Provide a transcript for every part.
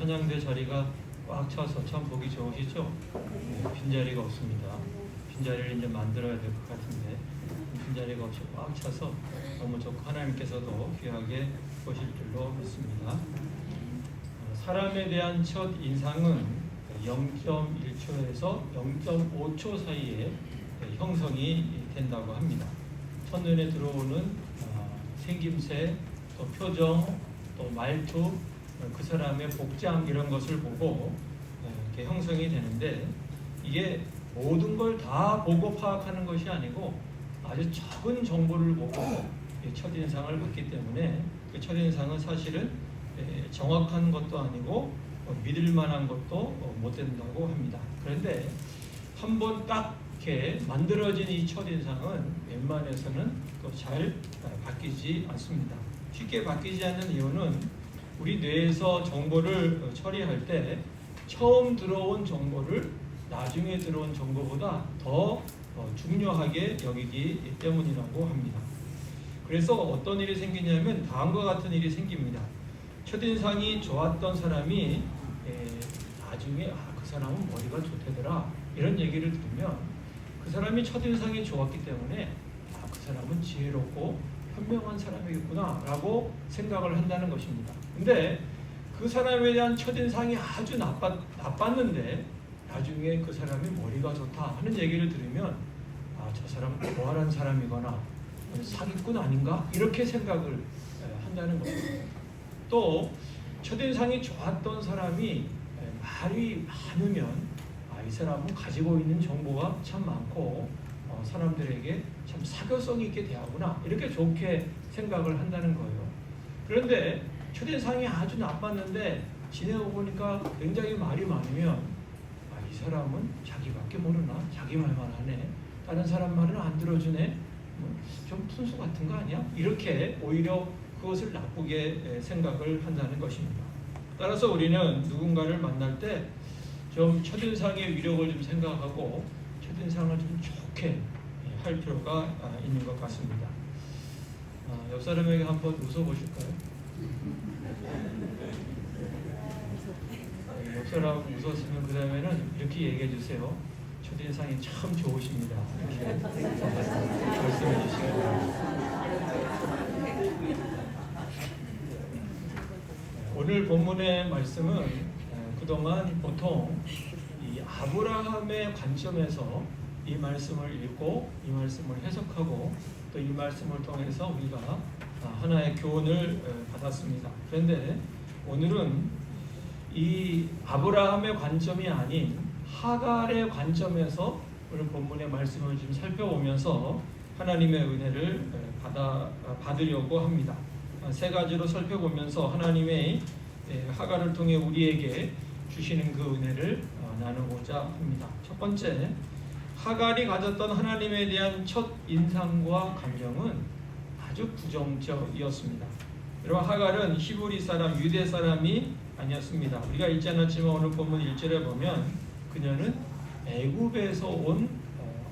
찬양대 자리가 꽉 차서 참 보기 좋으시죠? 빈자리가 없습니다. 빈자리를 이제 만들어야 될 것 같은데 빈자리가 없이 꽉 차서 너무 좋고 하나님께서도 귀하게 보실 줄로 믿습니다. 사람에 대한 첫 인상은 0.1초에서 0.5초 사이에 형성이 된다고 합니다. 첫눈에 들어오는 생김새, 또 표정, 또 말투, 그 사람의 복장 이런 것을 보고 이렇게 형성이 되는데, 이게 모든 걸 다 보고 파악하는 것이 아니고 아주 적은 정보를 보고 첫인상을 받기 때문에 그 첫인상은 사실은 정확한 것도 아니고 믿을 만한 것도 못 된다고 합니다. 그런데 한번 딱 이렇게 만들어진 이 첫인상은 웬만해서는 또 잘 바뀌지 않습니다. 쉽게 바뀌지 않는 이유는 우리 뇌에서 정보를 처리할 때 처음 들어온 정보를 나중에 들어온 정보보다 더 중요하게 여기기 때문이라고 합니다. 그래서 어떤 일이 생기냐면 다음과 같은 일이 생깁니다. 첫인상이 좋았던 사람이 나중에 그 사람은 머리가 좋대더라 이런 얘기를 들으면 그 사람이 첫인상이 좋았기 때문에 그 사람은 지혜롭고 현명한 사람이겠구나 라고 생각을 한다는 것입니다. 근데 그 사람에 대한 첫인상이 아주 나빴는데 나중에 그 사람이 머리가 좋다 하는 얘기를 들으면 저 사람은 고아란 사람이거나 사기꾼 아닌가? 이렇게 생각을 한다는 것입니다. 또 첫인상이 좋았던 사람이 말이 많으면 이 사람은 가지고 있는 정보가 참 많고 사람들에게 참 사교성 있게 대하구나 이렇게 좋게 생각을 한다는 거예요. 그런데 첫인상이 아주 나빴는데 지내고 보니까 굉장히 말이 많으면 이 사람은 자기밖에 모르나? 자기 말만 하네. 다른 사람 말은 안 들어주네. 좀 푼수 같은 거 아니야? 이렇게 오히려 그것을 나쁘게 생각을 한다는 것입니다. 따라서 우리는 누군가를 만날 때 좀 첫인상의 위력을 좀 생각하고 첫인상을 좀 좋게 할 필요가 있는 것 같습니다. 옆 사람에게 한번 웃어보실까요? 옆 사람 웃었으면 그 다음에는 이렇게 얘기해 주세요. 첫인상이 참 좋으십니다. 이렇게 말씀해 주시기 바랍니다. 오늘 본문의 말씀은 그동안 보통 이 아브라함의 관점에서 이 말씀을 읽고 이 말씀을 해석하고 또 이 말씀을 통해서 우리가 하나의 교훈을 받았습니다. 그런데 오늘은 이 아브라함의 관점이 아닌 하갈의 관점에서 오늘 본문의 말씀을 좀 살펴보면서 하나님의 은혜를 받으려고 합니다. 세 가지로 살펴보면서 하나님의 하갈을 통해 우리에게 주시는 그 은혜를 나누고자 합니다. 첫 번째, 하갈이 가졌던 하나님에 대한 첫 인상과 감정은 아주 부정적이었습니다. 여러분, 하갈은 히브리 사람, 유대 사람이 아니었습니다. 우리가 읽지 않았지만 오늘 본문 1절에 보면 그녀는 애굽에서 온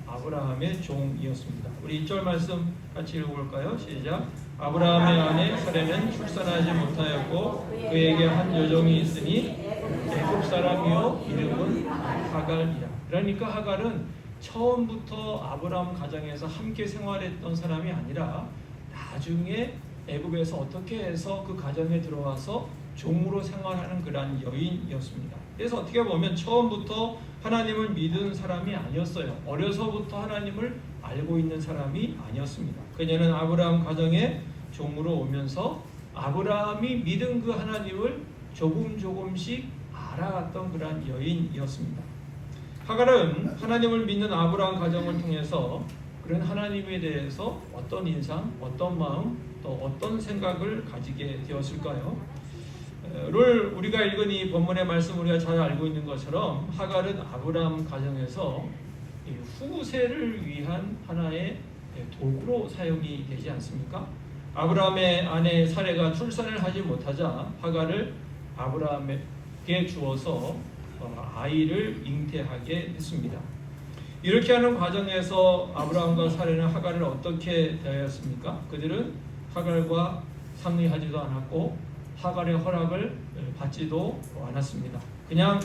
아브라함의 종이었습니다. 우리 1절 말씀 같이 읽어볼까요? 시작. 아브라함의 아내 사레는 출산하지 못하였고 그에게 한 여종이 있으니 애굽 사람이요 이름은 하갈이라. 그러니까 하갈은 처음부터 아브라함 가정에서 함께 생활했던 사람이 아니라 나중에 애굽에서 어떻게 해서 그 가정에 들어와서 종으로 생활하는 그러한 여인이었습니다. 그래서 어떻게 보면 처음부터 하나님을 믿은 사람이 아니었어요. 어려서부터 하나님을 알고 있는 사람이 아니었습니다. 그녀는 아브라함 가정에 종으로 오면서 아브라함이 믿은 그 하나님을 조금씩 알아갔던 그러한 여인이었습니다. 하갈은 하나님을 믿는 아브라함 가정을 통해서 그런 하나님에 대해서 어떤 인상, 어떤 마음, 또 어떤 생각을 가지게 되었을까요? 를 우리가 읽은 이 본문의 말씀 우리가 잘 알고 있는 것처럼 하갈은 아브라함 가정에서 후세를 위한 하나의 도구로 사용이 되지 않습니까? 아브라함의 아내 사레가 출산을 하지 못하자 하갈을 아브라함에게 주어서 아이를 잉태하게 했습니다. 이렇게 하는 과정에서 아브라함과 사레는 하갈을 어떻게 대하였습니까? 그들은 하갈과 상의하지도 않았고 하갈의 허락을 받지도 않았습니다. 그냥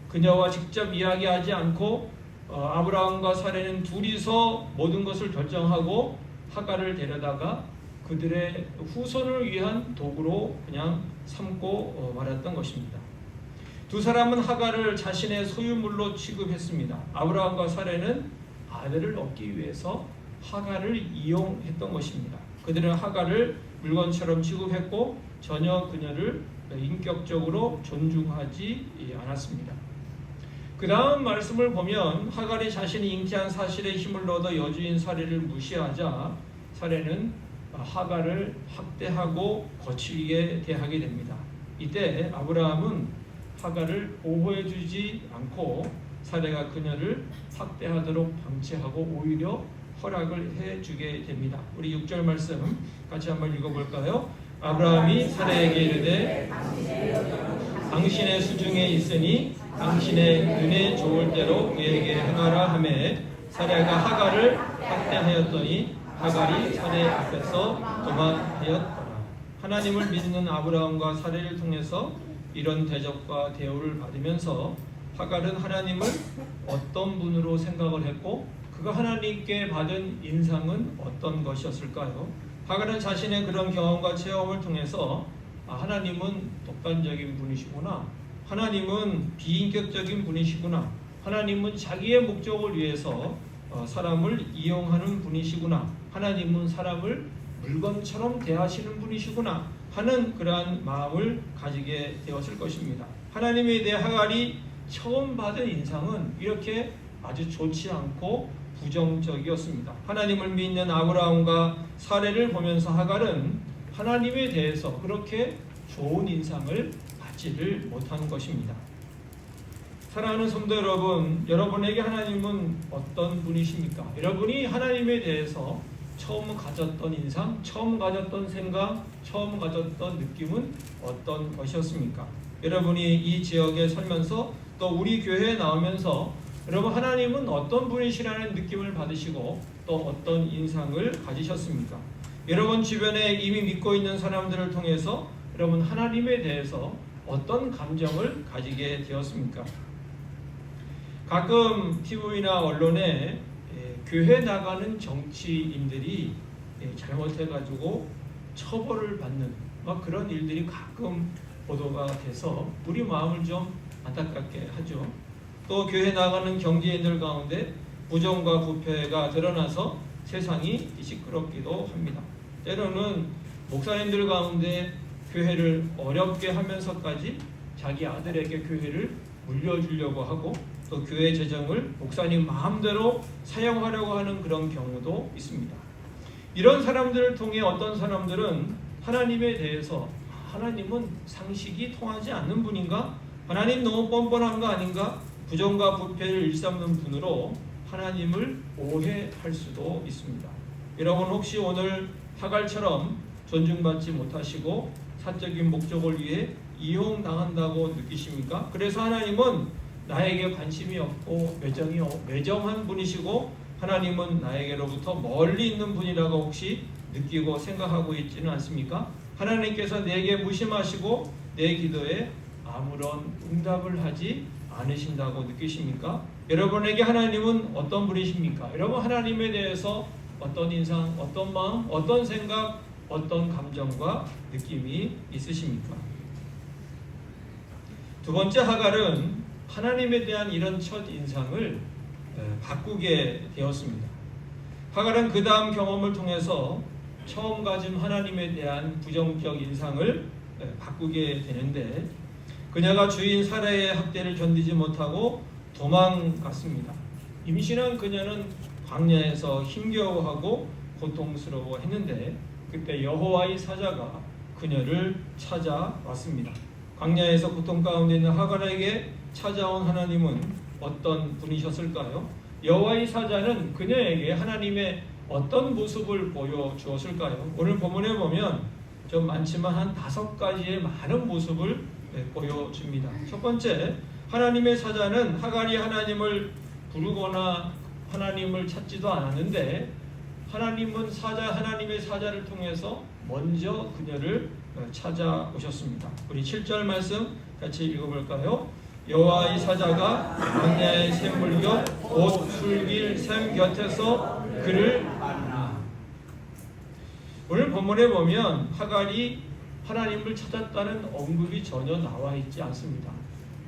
그녀와 직접 이야기하지 않고 아브라함과 사레는 둘이서 모든 것을 결정하고 하갈을 데려다가 그들의 후손을 위한 도구로 그냥 삼고 말았던 것입니다. 두 사람은 하갈을 자신의 소유물로 취급했습니다. 아브라함과 사레는 아들을 얻기 위해서 하갈을 이용했던 것입니다. 그들은 하갈을 물건처럼 취급했고 전혀 그녀를 인격적으로 존중하지 않았습니다. 그 다음 말씀을 보면 하갈이 자신이 잉태한 사실에 힘을 얻어 여주인 사레를 무시하자 사레는 하갈을 학대하고 거칠게 대하게 됩니다. 이때 아브라함은 하갈을 보호해주지 않고 사레가 그녀를 학대하도록 방치하고 오히려 허락을 해주게 됩니다. 우리 6절 말씀 같이 한번 읽어볼까요? 아브라함이 사레에게 이르되 당신의 수중에 있으니 당신의 눈에 좋을 대로 그에게 행하라 하매 사레가 하갈을 학대하였더니 하갈이 사레 앞에서 도망하였더라. 하나님을 믿는 아브라함과 사레를 통해서 이런 대접과 대우를 받으면서 하갈은 하나님을 어떤 분으로 생각을 했고 그가 하나님께 받은 인상은 어떤 것이었을까요? 하갈은 자신의 그런 경험과 체험을 통해서 하나님은 독단적인 분이시구나, 하나님은 비인격적인 분이시구나, 하나님은 자기의 목적을 위해서 사람을 이용하는 분이시구나, 하나님은 사람을 물건처럼 대하시는 분이시구나 하는 그러한 마음을 가지게 되었을 것입니다. 하나님에 대해 하갈이 처음 받은 인상은 이렇게 아주 좋지 않고 부정적이었습니다. 하나님을 믿는 아브라함과 사레를 보면서 하갈은 하나님에 대해서 그렇게 좋은 인상을 받지를 못한 것입니다. 사랑하는 성도 여러분, 여러분에게 하나님은 어떤 분이십니까? 여러분이 하나님에 대해서 처음 가졌던 인상, 처음 가졌던 생각, 처음 가졌던 느낌은 어떤 것이었습니까? 여러분이 이 지역에 살면서 또 우리 교회에 나오면서 여러분 하나님은 어떤 분이시라는 느낌을 받으시고 또 어떤 인상을 가지셨습니까? 여러분 주변에 이미 믿고 있는 사람들을 통해서 여러분 하나님에 대해서 어떤 감정을 가지게 되었습니까? 가끔 TV나 언론에 교회 나가는 정치인들이 잘못해가지고 처벌을 받는 그런 일들이 가끔 보도가 돼서 우리 마음을 좀 안타깝게 하죠. 또 교회 나가는 경제인들 가운데 부정과 부패가 드러나서 세상이 시끄럽기도 합니다. 때로는 목사님들 가운데 교회를 어렵게 하면서까지 자기 아들에게 교회를 물려주려고 하고 또 교회 재정을 목사님 마음대로 사용하려고 하는 그런 경우도 있습니다. 이런 사람들을 통해 어떤 사람들은 하나님에 대해서 하나님은 상식이 통하지 않는 분인가? 하나님 너무 뻔뻔한 거 아닌가? 부정과 부패를 일삼는 분으로 하나님을 오해할 수도 있습니다. 여러분 혹시 오늘 하갈처럼 존중받지 못하시고 사적인 목적을 위해 이용당한다고 느끼십니까? 그래서 하나님은 나에게 관심이 없고 매정한 분이시고 하나님은 나에게로부터 멀리 있는 분이라고 혹시 느끼고 생각하고 있지는 않습니까? 하나님께서 내게 무심하시고 내 기도에 아무런 응답을 하지 않으신다고 느끼십니까? 여러분에게 하나님은 어떤 분이십니까? 여러분 하나님에 대해서 어떤 인상, 어떤 마음, 어떤 생각, 어떤 감정과 느낌이 있으십니까? 두 번째 하갈은 하나님에 대한 이런 첫 인상을 바꾸게 되었습니다. 하갈은 그 다음 경험을 통해서 처음 가진 하나님에 대한 부정적 인상을 바꾸게 되는데 그녀가 주인 사레의 학대를 견디지 못하고 도망갔습니다. 임신한 그녀는 광야에서 힘겨워하고 고통스러워했는데 그때 여호와의 사자가 그녀를 찾아왔습니다. 광야에서 고통 가운데 있는 하갈에게 찾아온 하나님은 어떤 분이셨을까요? 여호와의 사자는 그녀에게 하나님의 어떤 모습을 보여주었을까요? 오늘 본문에 보면 좀 많지만 한 5가지의 많은 모습을 보여줍니다. 첫 번째, 하나님의 사자는 하갈이 하나님을 부르거나 하나님을 찾지도 않았는데 하나님의 사자를 통해서 먼저 그녀를 찾아오셨습니다. 우리 7절 말씀 같이 읽어볼까요? 여호와의 사자가 광야의 샘물 곁 곧 술길 샘 곁에서 그를 만나. 오늘 본문에 보면 하갈이 하나님을 찾았다는 언급이 전혀 나와 있지 않습니다.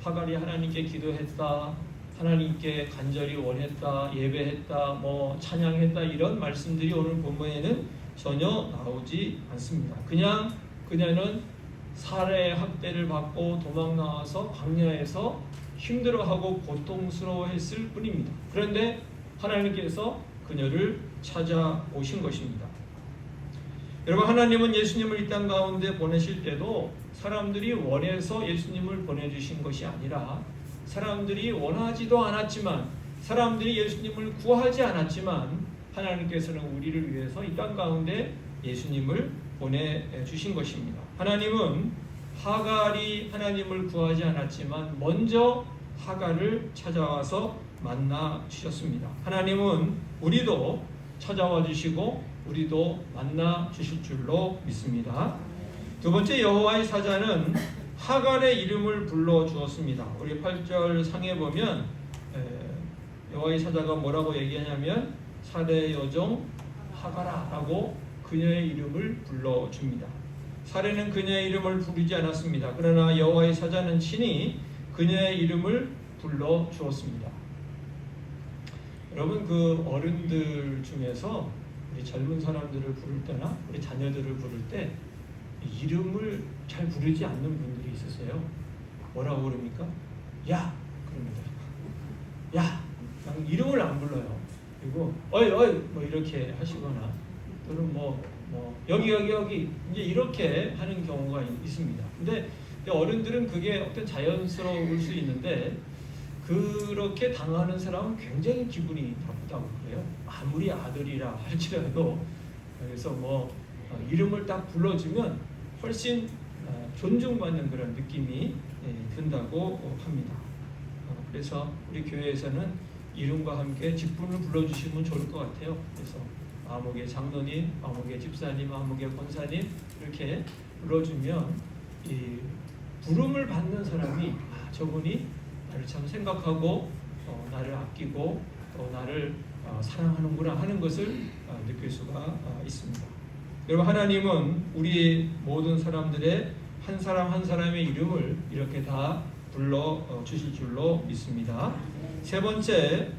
하갈이 하나님께 기도했다, 하나님께 간절히 원했다, 예배했다, 찬양했다 이런 말씀들이 오늘 본문에는 전혀 나오지 않습니다. 그냥 그녀는 살해 학대를 받고 도망 나와서 광야에서 힘들어하고 고통스러워했을 뿐입니다. 그런데 하나님께서 그녀를 찾아오신 것입니다. 여러분, 하나님은 예수님을 이 땅 가운데 보내실 때도 사람들이 원해서 예수님을 보내주신 것이 아니라 사람들이 원하지도 않았지만, 사람들이 예수님을 구하지 않았지만 하나님께서는 우리를 위해서 이 땅 가운데 예수님을 보내주신 것입니다. 하나님은 하갈이 하나님을 구하지 않았지만 먼저 하갈을 찾아와서 만나 주셨습니다. 하나님은 우리도 찾아와 주시고 우리도 만나 주실 줄로 믿습니다. 두 번째, 여호와의 사자는 하갈의 이름을 불러 주었습니다. 우리 8절 상에 보면 여호와의 사자가 뭐라고 얘기하냐면 사례 여종 하갈아라고 그녀의 이름을 불러줍니다. 사례는 그녀의 이름을 부르지 않았습니다. 그러나 여호와의 사자는 친히 그녀의 이름을 불러주었습니다. 여러분, 그 어른들 중에서 우리 젊은 사람들을 부를 때나 우리 자녀들을 부를 때 이름을 잘 부르지 않는 분들이 있으세요. 뭐라고 그럽니까? 야! 그럽니다. 야! 이름을 안 불러요. 그리고 어이 이렇게 하시거나 또는 여기 이제 이렇게 하는 경우가 있습니다. 근데 어른들은 그게 어떤 자연스러울 수 있는데 그렇게 당하는 사람은 굉장히 기분이 나쁘다고 그래요. 아무리 아들이라 할지라도. 그래서 이름을 딱 불러주면 훨씬 존중받는 그런 느낌이 든다고 합니다. 그래서 우리 교회에서는 이름과 함께 직분을 불러주시면 좋을 것 같아요. 그래서 아목의 장로님, 아목의 집사님, 아목의 권사님 이렇게 불러주면 이 부름을 받는 사람이 저분이 나를 참 생각하고 나를 아끼고 또 나를 사랑하는구나 하는 것을 느낄 수가 있습니다. 여러분, 하나님은 우리 모든 사람들의 한 사람 한 사람의 이름을 이렇게 다 불러 주실 줄로 믿습니다. 세 번째,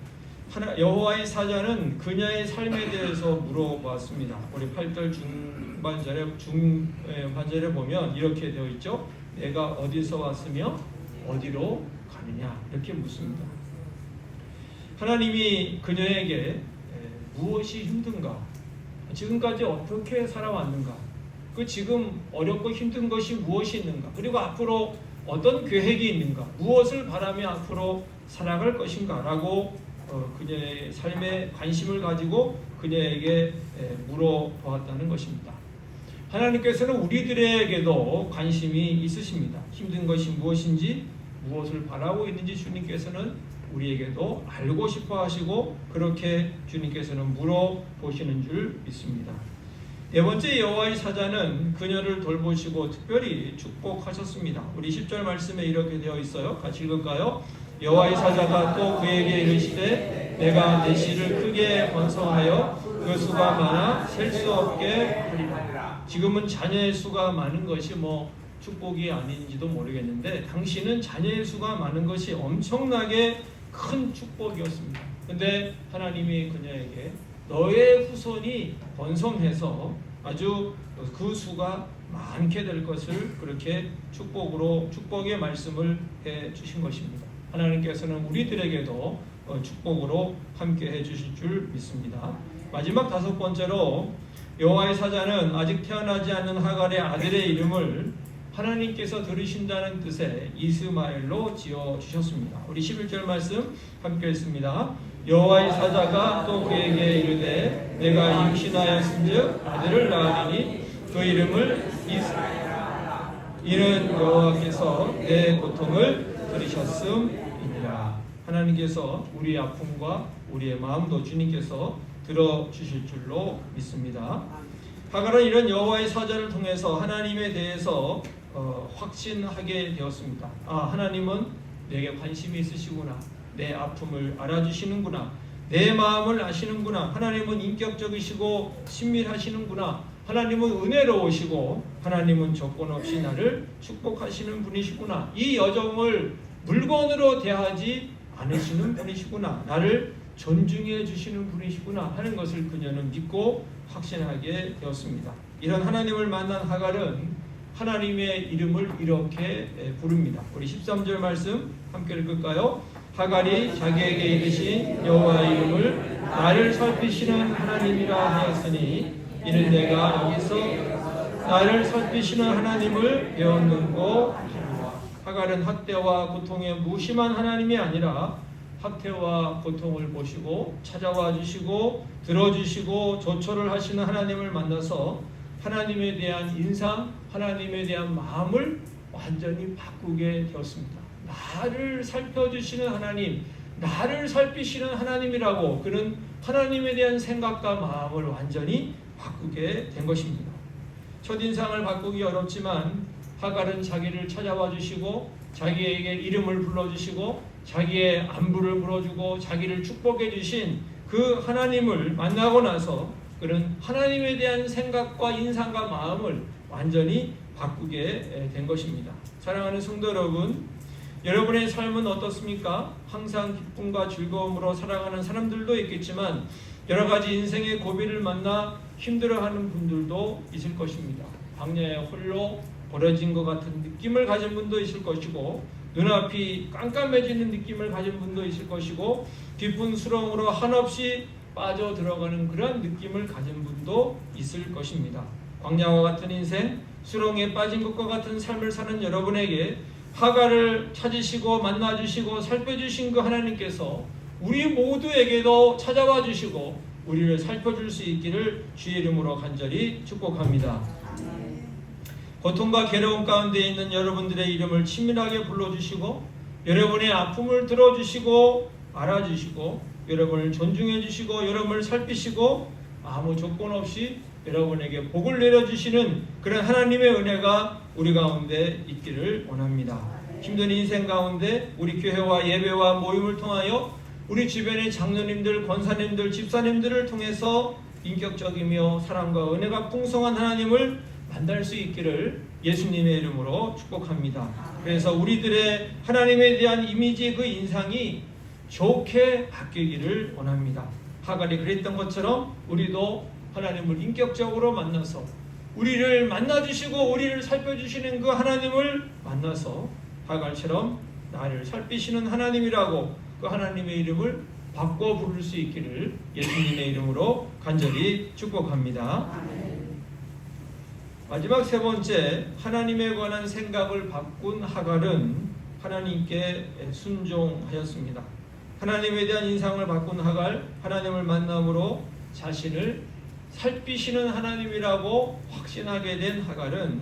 여호와의 사자는 그녀의 삶에 대해서 물어보았습니다. 우리 8절 중반절에 보면 이렇게 되어 있죠. 내가 어디서 왔으며 어디로 가느냐 이렇게 묻습니다. 하나님이 그녀에게 무엇이 힘든가, 지금까지 어떻게 살아왔는가, 그 지금 어렵고 힘든 것이 무엇이 있는가, 그리고 앞으로 어떤 계획이 있는가, 무엇을 바라며 앞으로 살아갈 것인가 라고 그녀의 삶에 관심을 가지고 그녀에게 물어보았다는 것입니다. 하나님께서는 우리들에게도 관심이 있으십니다. 힘든 것이 무엇인지, 무엇을 바라고 있는지 주님께서는 우리에게도 알고 싶어 하시고 그렇게 주님께서는 물어보시는 줄 믿습니다. 네 번째, 여호와의 사자는 그녀를 돌보시고 특별히 축복하셨습니다. 우리 10절 말씀에 이렇게 되어 있어요. 같이 읽을까요? 여호와의 사자가 또 그에게 이르시되 내가 내 씨를 크게 번성하여 그 수가 많아 셀 수 없게 하리라. 지금은 자녀의 수가 많은 것이 축복이 아닌지도 모르겠는데 당시는 자녀의 수가 많은 것이 엄청나게 큰 축복이었습니다. 근데 하나님이 그녀에게 너의 후손이 번성해서 아주 그 수가 많게 될 것을 그렇게 축복의 말씀을 해 주신 것입니다. 하나님께서는 우리들에게도 축복으로 함께 해 주실 줄 믿습니다. 마지막 다섯 번째로, 여호와의 사자는 아직 태어나지 않은 하갈의 아들의 이름을 하나님께서 들으신다는 뜻의 이스마엘로 지어주셨습니다. 우리 11절 말씀 함께 읽습니다. 여호와의 사자가 또 그에게 이르되 내가 임신하였은즉 아들을 낳으리니 그 이름을 이스마엘이라. 이는 여호와께서 내 고통을 들으셨음이니라. 하나님께서 우리의 아픔과 우리의 마음도 주님께서 들어주실 줄로 믿습니다. 하갈은 이런 여호와의 사자를 통해서 하나님에 대해서 확신하게 되었습니다. 하나님은 내게 관심이 있으시구나. 내 아픔을 알아주시는구나. 내 마음을 아시는구나. 하나님은 인격적이시고 친밀하시는구나. 하나님은 은혜로우시고 하나님은 조건 없이 나를 축복하시는 분이시구나. 이 여정을 물건으로 대하지 않으시는 분이시구나. 나를 존중해 주시는 분이시구나 하는 것을 그녀는 믿고 확신하게 되었습니다. 이런 하나님을 만난 하갈은 하나님의 이름을 이렇게 부릅니다. 우리 13절 말씀 함께 읽을까요? 하갈이 자기에게 이르신 여호와의 이름을 나를 살피시는 하나님이라 하였으니 이는 내가 여기서 나를 살피시는 하나님을 배웠는고 하리라. 하갈은 학대와 고통에 무심한 하나님이 아니라 학대와 고통을 보시고 찾아와 주시고 들어주시고 조처를 하시는 하나님을 만나서 하나님에 대한 인상, 하나님에 대한 마음을 완전히 바꾸게 되었습니다. 나를 살펴주시는 하나님, 나를 살피시는 하나님이라고 그는 하나님에 대한 생각과 마음을 완전히 바꾸게 된 것입니다. 첫인상을 바꾸기 어렵지만 하갈은 자기를 찾아와 주시고 자기에게 이름을 불러주시고 자기의 안부를 물어주고 자기를 축복해 주신 그 하나님을 만나고 나서 그는 하나님에 대한 생각과 인상과 마음을 완전히 바꾸게 된 것입니다. 사랑하는 성도 여러분, 여러분의 삶은 어떻습니까? 항상 기쁨과 즐거움으로 살아가는 사람들도 있겠지만 여러 가지 인생의 고비를 만나 힘들어하는 분들도 있을 것입니다. 광야에 홀로 버려진 것 같은 느낌을 가진 분도 있을 것이고 눈앞이 깜깜해지는 느낌을 가진 분도 있을 것이고 깊은 수렁으로 한없이 빠져 들어가는 그런 느낌을 가진 분도 있을 것입니다. 광야와 같은 인생, 수렁에 빠진 것과 같은 삶을 사는 여러분에게 하갈을 찾으시고 만나주시고 살펴주신 그 하나님께서 우리 모두에게도 찾아와 주시고 우리를 살펴줄 수 있기를 주의 이름으로 간절히 축복합니다. 고통과 괴로움 가운데 있는 여러분들의 이름을 친밀하게 불러주시고 여러분의 아픔을 들어주시고 알아주시고 여러분을 존중해 주시고 여러분을 살피시고 아무 조건 없이 여러분에게 복을 내려주시는 그런 하나님의 은혜가 우리 가운데 있기를 원합니다. 힘든 인생 가운데 우리 교회와 예배와 모임을 통하여 우리 주변의 장로님들, 권사님들, 집사님들을 통해서 인격적이며 사랑과 은혜가 풍성한 하나님을 만날 수 있기를 예수님의 이름으로 축복합니다. 그래서 우리들의 하나님에 대한 이미지 그 인상이 좋게 바뀌기를 원합니다. 하갈이 그랬던 것처럼 우리도 하나님을 인격적으로 만나서 우리를 만나주시고 우리를 살펴주시는 그 하나님을 만나서 하갈처럼 나를 살피시는 하나님이라고 그 하나님의 이름을 바꿔 부를 수 있기를 예수님의 이름으로 간절히 축복합니다. 마지막 세 번째, 하나님에 관한 생각을 바꾼 하갈은 하나님께 순종하였습니다. 하나님에 대한 인상을 바꾼 하갈, 하나님을 만남으로 자신을 살피시는 하나님이라고 확신하게 된 하갈은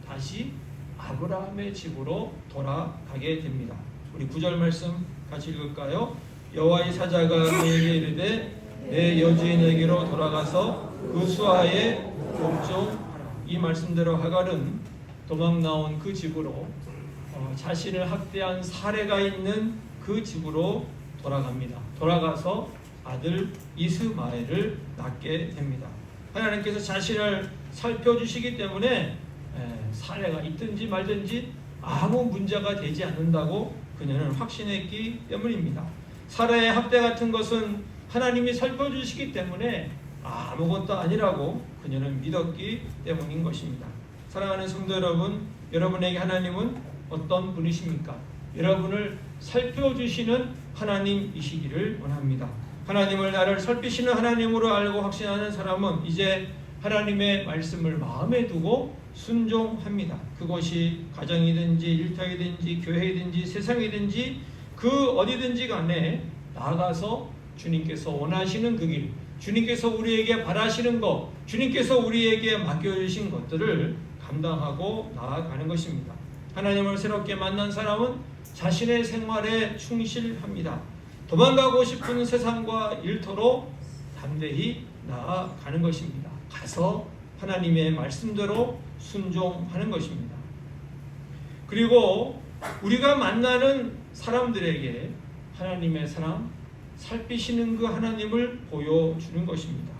다시 아브라함의 집으로 돌아가게 됩니다. 우리 9절 말씀 같이 읽을까요? 여호와의 사자가 그에게 이르되 내 여주인에게로 돌아가서 그 수하에 복종하라. 이 말씀대로 하갈은 도망 나온 그 집으로 자신을 학대한 사례가 있는 그 집으로 돌아갑니다. 돌아가서 아들 이스마엘을 낳게 됩니다. 하나님께서 자신을 살펴주시기 때문에 사례가 있든지 말든지 아무 문제가 되지 않는다고 그녀는 확신했기 때문입니다. 사례의 학대 같은 것은 하나님이 살펴주시기 때문에 아무것도 아니라고 그녀는 믿었기 때문인 것입니다. 사랑하는 성도 여러분, 여러분에게 하나님은 어떤 분이십니까? 여러분을 살펴주시는 하나님이시기를 원합니다. 하나님을 나를 살피시는 하나님으로 알고 확신하는 사람은 이제 하나님의 말씀을 마음에 두고 순종합니다. 그것이 가정이든지 일터이든지 교회이든지 세상이든지 그 어디든지 간에 나아가서 주님께서 원하시는 그 길, 주님께서 우리에게 바라시는 것, 주님께서 우리에게 맡겨주신 것들을 감당하고 나아가는 것입니다. 하나님을 새롭게 만난 사람은 자신의 생활에 충실합니다. 도망가고 싶은 세상과 일터로 담대히 나아가는 것입니다. 가서 하나님의 말씀대로 순종하는 것입니다. 그리고 우리가 만나는 사람들에게 하나님의 사랑, 살피시는 그 하나님을 보여주는 것입니다.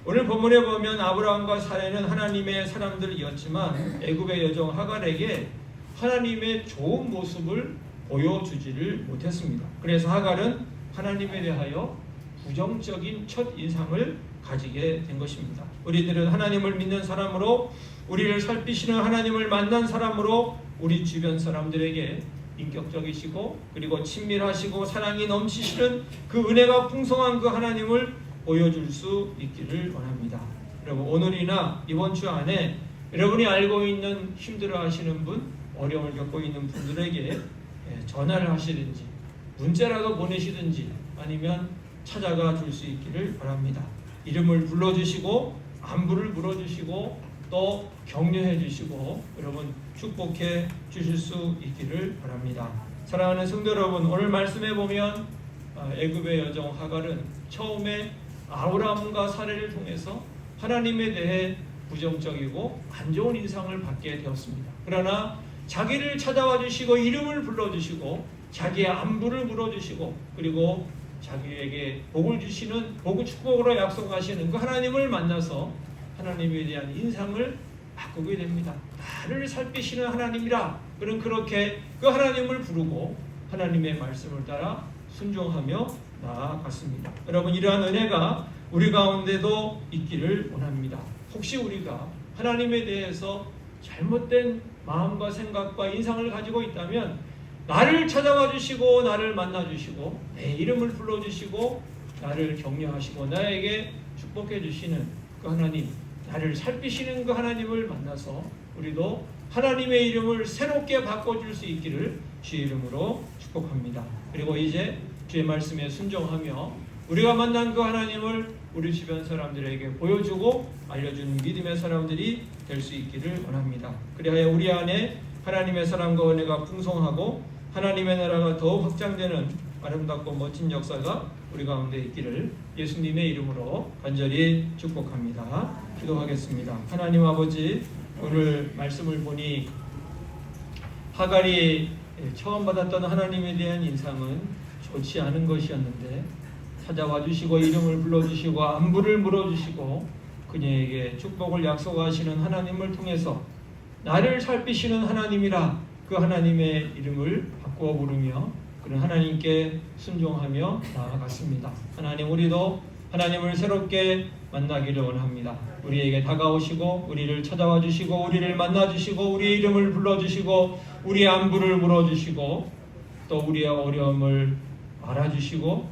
오늘 본문에 보면 아브라함과 사레는 하나님의 사람들이었지만 애굽의 여종 하갈에게 하나님의 좋은 모습을 보여주지를 못했습니다. 그래서 하갈은 하나님에 대하여 부정적인 첫 인상을 가지게 된 것입니다. 우리들은 하나님을 믿는 사람으로, 우리를 살피시는 하나님을 만난 사람으로 우리 주변 사람들에게 인격적이시고 그리고 친밀하시고 사랑이 넘치시는 그 은혜가 풍성한 그 하나님을 보여줄 수 있기를 원합니다. 여러분, 오늘이나 이번 주 안에 여러분이 알고 있는 힘들어하시는 분, 어려움을 겪고 있는 분들에게 전화를 하시든지 문자라도 보내시든지 아니면 찾아가 줄 수 있기를 바랍니다. 이름을 불러주시고 안부를 물어주시고 또 격려해 주시고 여러분 축복해 주실 수 있기를 바랍니다. 사랑하는 성도 여러분, 오늘 말씀해 보면 애굽의 여종 하갈은 처음에 아브라함과 사레를 통해서 하나님에 대해 부정적이고 안 좋은 인상을 받게 되었습니다. 그러나 자기를 찾아와 주시고 이름을 불러주시고 자기의 안부를 물어주시고 그리고 자기에게 복을 주시는 복을 축복으로 약속하시는 그 하나님을 만나서 하나님에 대한 인상을 바꾸게 됩니다. 나를 살피시는 하나님이라. 그렇게 그 하나님을 부르고 하나님의 말씀을 따라 순종하며 나아갔습니다. 여러분, 이러한 은혜가 우리 가운데도 있기를 원합니다. 혹시 우리가 하나님에 대해서 잘못된 마음과 생각과 인상을 가지고 있다면 나를 찾아와 주시고 나를 만나 주시고 내 이름을 불러 주시고 나를 격려하시고 나에게 축복해 주시는 그 하나님, 나를 살피시는 그 하나님을 만나서 우리도 하나님의 이름을 새롭게 바꿔줄 수 있기를 주의 이름으로 축복합니다. 그리고 이제 주의 말씀에 순종하며 우리가 만난 그 하나님을 우리 주변 사람들에게 보여주고 알려주는 믿음의 사람들이 될 수 있기를 원합니다. 그리하여 우리 안에 하나님의 사랑과 은혜가 풍성하고 하나님의 나라가 더욱 확장되는 아름답고 멋진 역사가 우리 가운데 있기를 예수님의 이름으로 간절히 축복합니다. 기도하겠습니다. 하나님 아버지, 오늘 말씀을 보니 하갈이 처음 받았던 하나님에 대한 인상은 좋지 않은 것이었는데 찾아와 주시고 이름을 불러주시고 안부를 물어주시고 그녀에게 축복을 약속하시는 하나님을 통해서 나를 살피시는 하나님이라 그 하나님의 이름을 바꾸어 부르며 그런 하나님께 순종하며 나아갔습니다. 하나님, 우리도 하나님을 새롭게 만나기를 원합니다. 우리에게 다가오시고 우리를 찾아와 주시고 우리를 만나 주시고 우리의 이름을 불러주시고 우리의 안부를 물어주시고 또 우리의 어려움을 알아주시고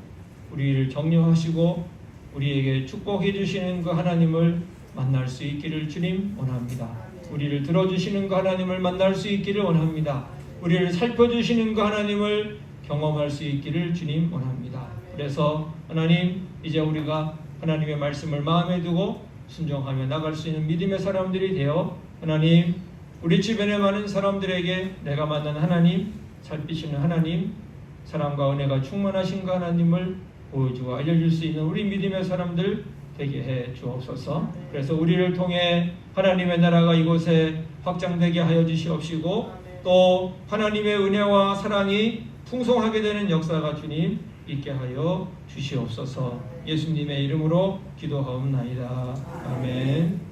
우리를 격려하시고 우리에게 축복해 주시는 그 하나님을 만날 수 있기를 주님 원합니다. 우리를 들어주시는 그 하나님을 만날 수 있기를 원합니다. 우리를 살펴주시는 그 하나님을 경험할 수 있기를 주님 원합니다. 그래서 하나님, 이제 우리가 하나님의 말씀을 마음에 두고 순종하며 나갈 수 있는 믿음의 사람들이 되어 하나님, 우리 주변에 많은 사람들에게 내가 만난 하나님, 살피시는 하나님, 사랑과 은혜가 충만하신 그 하나님을 보여주고 알려줄 수 있는 우리 믿음의 사람들 되게 해 주옵소서. 그래서 우리를 통해 하나님의 나라가 이곳에 확장되게 하여 주시옵시고 또 하나님의 은혜와 사랑이 풍성하게 되는 역사가 주님 있게 하여 주시옵소서. 예수님의 이름으로 기도하옵나이다. 아멘.